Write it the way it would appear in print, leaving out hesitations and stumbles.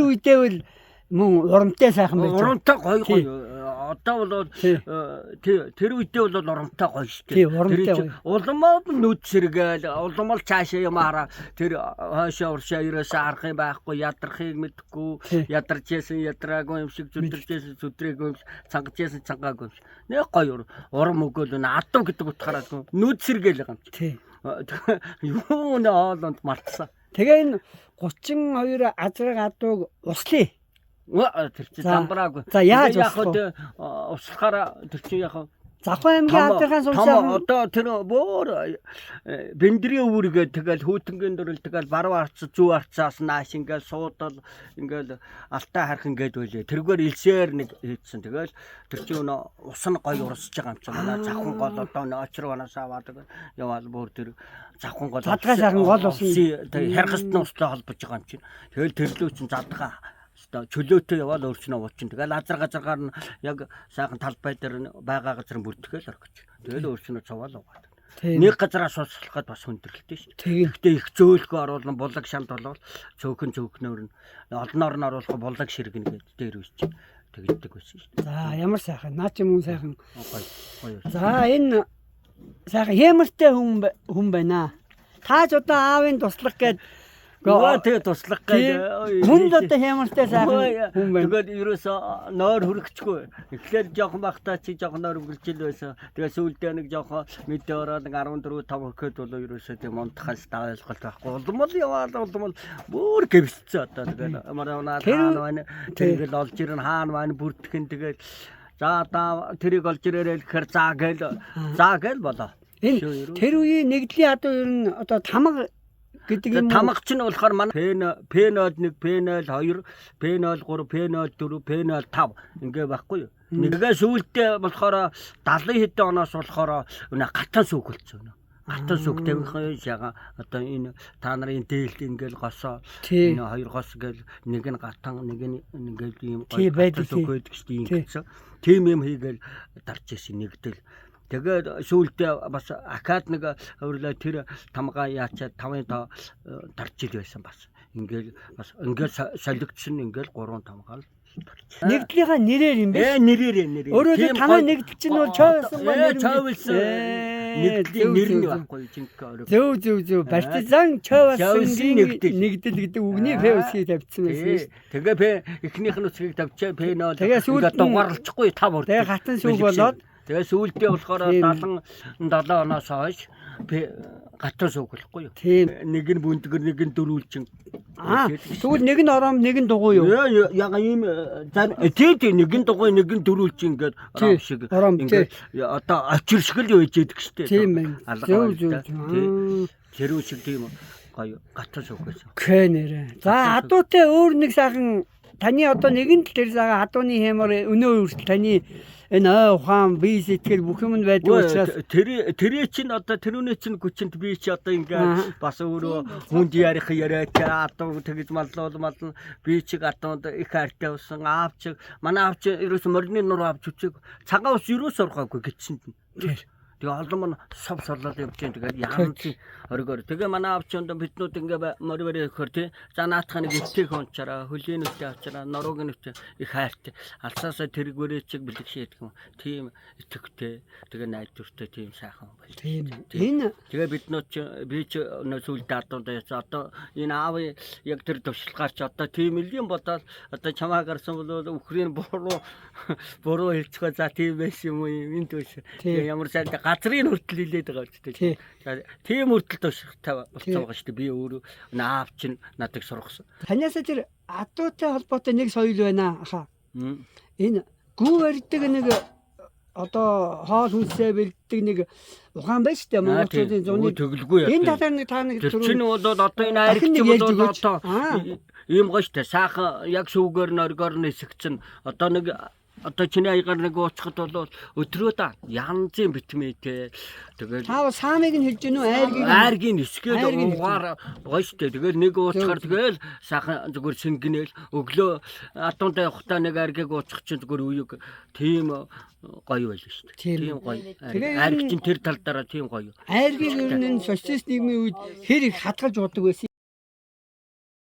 Үедээ мөн урамтай сайхан байж. Урамтай гоё. Одоо бол тэр үедээ бол урамтай гоё шүү дээ. Улмал нүд сэргээл, улмал цаашаа юм хараа. Тэр хойшоо уршаа ерөөсөө харах юм байхгүй, ядрахыг мэдэхгүй, ядарч яасан ядраагүй юм шиг, зүдрчээсэн зүдрээгүй юм шиг, цангаж яасан цангаагүй юм шиг. Нэг гоё урам өгөөл адуу гэдэг утгаараа нүд сэргээл юм чи. Юу нэ хоолонд мартсан. Тэгээ энэ 32 азраг адууг услаа. Тэр чи замбраагүй. За яаж услахаараа тэр чи яг Завхан аймгийн адрахан сумсаа одоо тэр бөөр бэндрийн өвөргээ тэгэл хүүтэнгийн дөрөл тэгэл баруун арц зүүн арцаас нааш ингээл суудал ингээл алтай харах ингээд байлээ. Тэргээр илсээр нэг хийцэн тэгэл тэр чи өнө ус нь гоё урсж байгаа юм чи манай завхан гол одоо очрооноос аваад яваал бүр тэр завхан гол задгаа сайхан гол ус харгастны устай холбож байгаа юм чи. Тэгэл тэрлүү чин задгаа чөлөөтэй яваад өөрчнөө уучин. Тэгэл азар-газаргаар нь яг сайхан талбай дээр байгаа газар бүртгэл орох гэж. Тэгэл өөрчнөө цаваал угаад. Нэг газараас суслах гээд бас хүндрэлтэй шүү дээ. Гэхдээ их зөөлхөө оруулан булаг шанд болвол цөөхөн цөөхнөр нь олноор нь оруулах булаг ширгэн гээд дээр үсч тэгдэг байсан шүү дээ. За ямар сайхан наа чи мөн сайхан. За энэ сайхан хэмэртэй хүн байна. Тааж одоо аавын туслах гээд тэгээ туслах гэж хүнд одоо хямартай сайхан хүн байна. Тэгээд ерөөсөө нойр хүрэгчгүй. Эхлээд жоохон бахтаа чи жоохон нойр хүргэлжил байсан. Тэгээд сүүлдээ нэг жоохон мэдээ ороод 14 5 өгөхөд бол ерөөсөө тийм унтахаас даайлгалт байхгүй. Улмал яваад улмал бүр гэвсцээ одоо тэгээд мараа хаана байна. Тэгээд олж ирэн хаана байна бүртгэн тэгээд за одоо тэрийг олж ирээрэй гэхээр заа гээл болоо. Тэр үеийн нэгдлийн адуу ер нь одоо тамга гэдэг юм. Тамгач нь болохоор манай P01, P02, P03, P04, P05 ингээ байхгүй юу. Нэгээ сүүлдээ болохоор 70 хэдэн оноос болохоор гатан сүг болчихсон. Гатан сүг тавихын яга одоо энэ та нарын дээлт ингээл госоо энэ хоёр гос гэл нэг нь гатан нэг нь ингээл ийм гатан сүг байдаг шүү дээ ингэсэн. Тим юм хийгээл дарж ирсэн нэгдэл. Тэгээд сүүлдээ бас акад нэг хөврлөө тэр тамгаа яачаад 5-5 дарж ил байсан бас. Ингээл бас ингээл солигдсон ингээл 3 тамгаа л нэгдлийнхаа нэрээр юм бэ? Нэрээр. Өөрөө танай нэгдэл чинь бол чойсон байна. Чойсон. Нэгдлийн нэр нь байхгүй жинхэнэ өөрөө. Зөв. Партизан чойсон нэгдэл гэдэг үгний фэусгийг тавьчихсан байсан шүү. Тэгээ эхнийх нь үсгийг тавьчаа P0. Тэгээ дугаарлахгүй 5 урд. Тэгээ хатан сүг болоод тэгээ сүүлдээ болохоор 77 оноос хойш гатан сүг болохгүй юу? Нэг нь бүндгэр нэг нь дөрүүлчин. Тэгвэл нэг нь ором нэг нь дугуй юу? Яг ийм тийм нэг нь дугуй нэг нь дөрүүлчин ингээд ором шиг ингээд одоо очиршгэл байж идэг штэ. Тийм байна. Зөв. Тэрүү шиг тийм гоё гатан сүг байсан. Нэрэ. За адуутай өөр нэг сайхан таны одоо нэгэн л тэр сайхан адууны хэмээр өнөө үртэл таны энэ ухаан бие сэтгэл бүх юм байдаг учраас тэр чинь одоо тэрүүний чинь хүчинд би чи одоо ингээд бас өөрөө хүнд ярих яриач адуу тэгж маллуул би чиг адуунд их хайртай болсон аав чиг манай аав чи ерөөс морины нур авч үчиг цагаан ус ерөөс оргоогүй гिचсэн. Тэгээ олон мань сав сорлол явж байгаа. Тэгээд янз оргоор. Тэгээ манай аав чи биднүүд ингээ морвэрээ өгөхөр тий. За наатах нэг өвтгийг унчаараа, хөлийн өвтгийг авчаараа, нурууг нь өвтгийг их хайртай. Алсаасаа тэргүүрээ чиг бэлгшээд гэх юм. Тийм итгэвтэй. Тэгээ найдвартай тийм сайхан байл. Энэ тэгээ биднүүд чи би чи сүүлдээ адуунд яцаа. Одоо энэ аав яг тэр төвшлгаар чи одоо тийм мэлгийн бодоод одоо чамаа гарсан бол өхрийн буруу хэлцгээ за тийм байсан юм уу энэ төш. Тэгээ ямар сайн газрын хүртэл хилээд байгаа үстэй. Тийм хүртэл төвшөлтэй болсон байгаа шүү дээ. Би өөрөө аав чинь надад сургасан. Таниасаа тэр адуутай холбоотой нэг соёл байна хаа. Энэ гүү барьдаг нэг одоо хоол хүнсээ бэлддэг нэг ухаан байж тээ монголчуудын зуны төглгүй яа. Энэ талаар нэг та нэг тэр чинь бол одоо энэ аригч бол одоо ийм гоё шүү дээ. Саахан яг шүүгээр нь оргоор нь хэсэгцэн одоо нэг одоо чиний аягаар нэг ууцхад бол өдрөө да янзын битмээтэй тэгэл таа саамыг нь хэлж гэнэ үү айргийн нисгээд угаар гоё штэ тэгэл нэг ууцхаар тэгэл сайхан зүгээр сэнгэнэл өглөө атундаа явахтаа нэг айргийг ууцчих чинь зүгээр үеиг тийм гоё байл штэ тийм гоё айрг чинь тэр тал дараа тийм гоё айргийг ер нь социалист нийгмийн үед хэр их хадгалж удаг байсан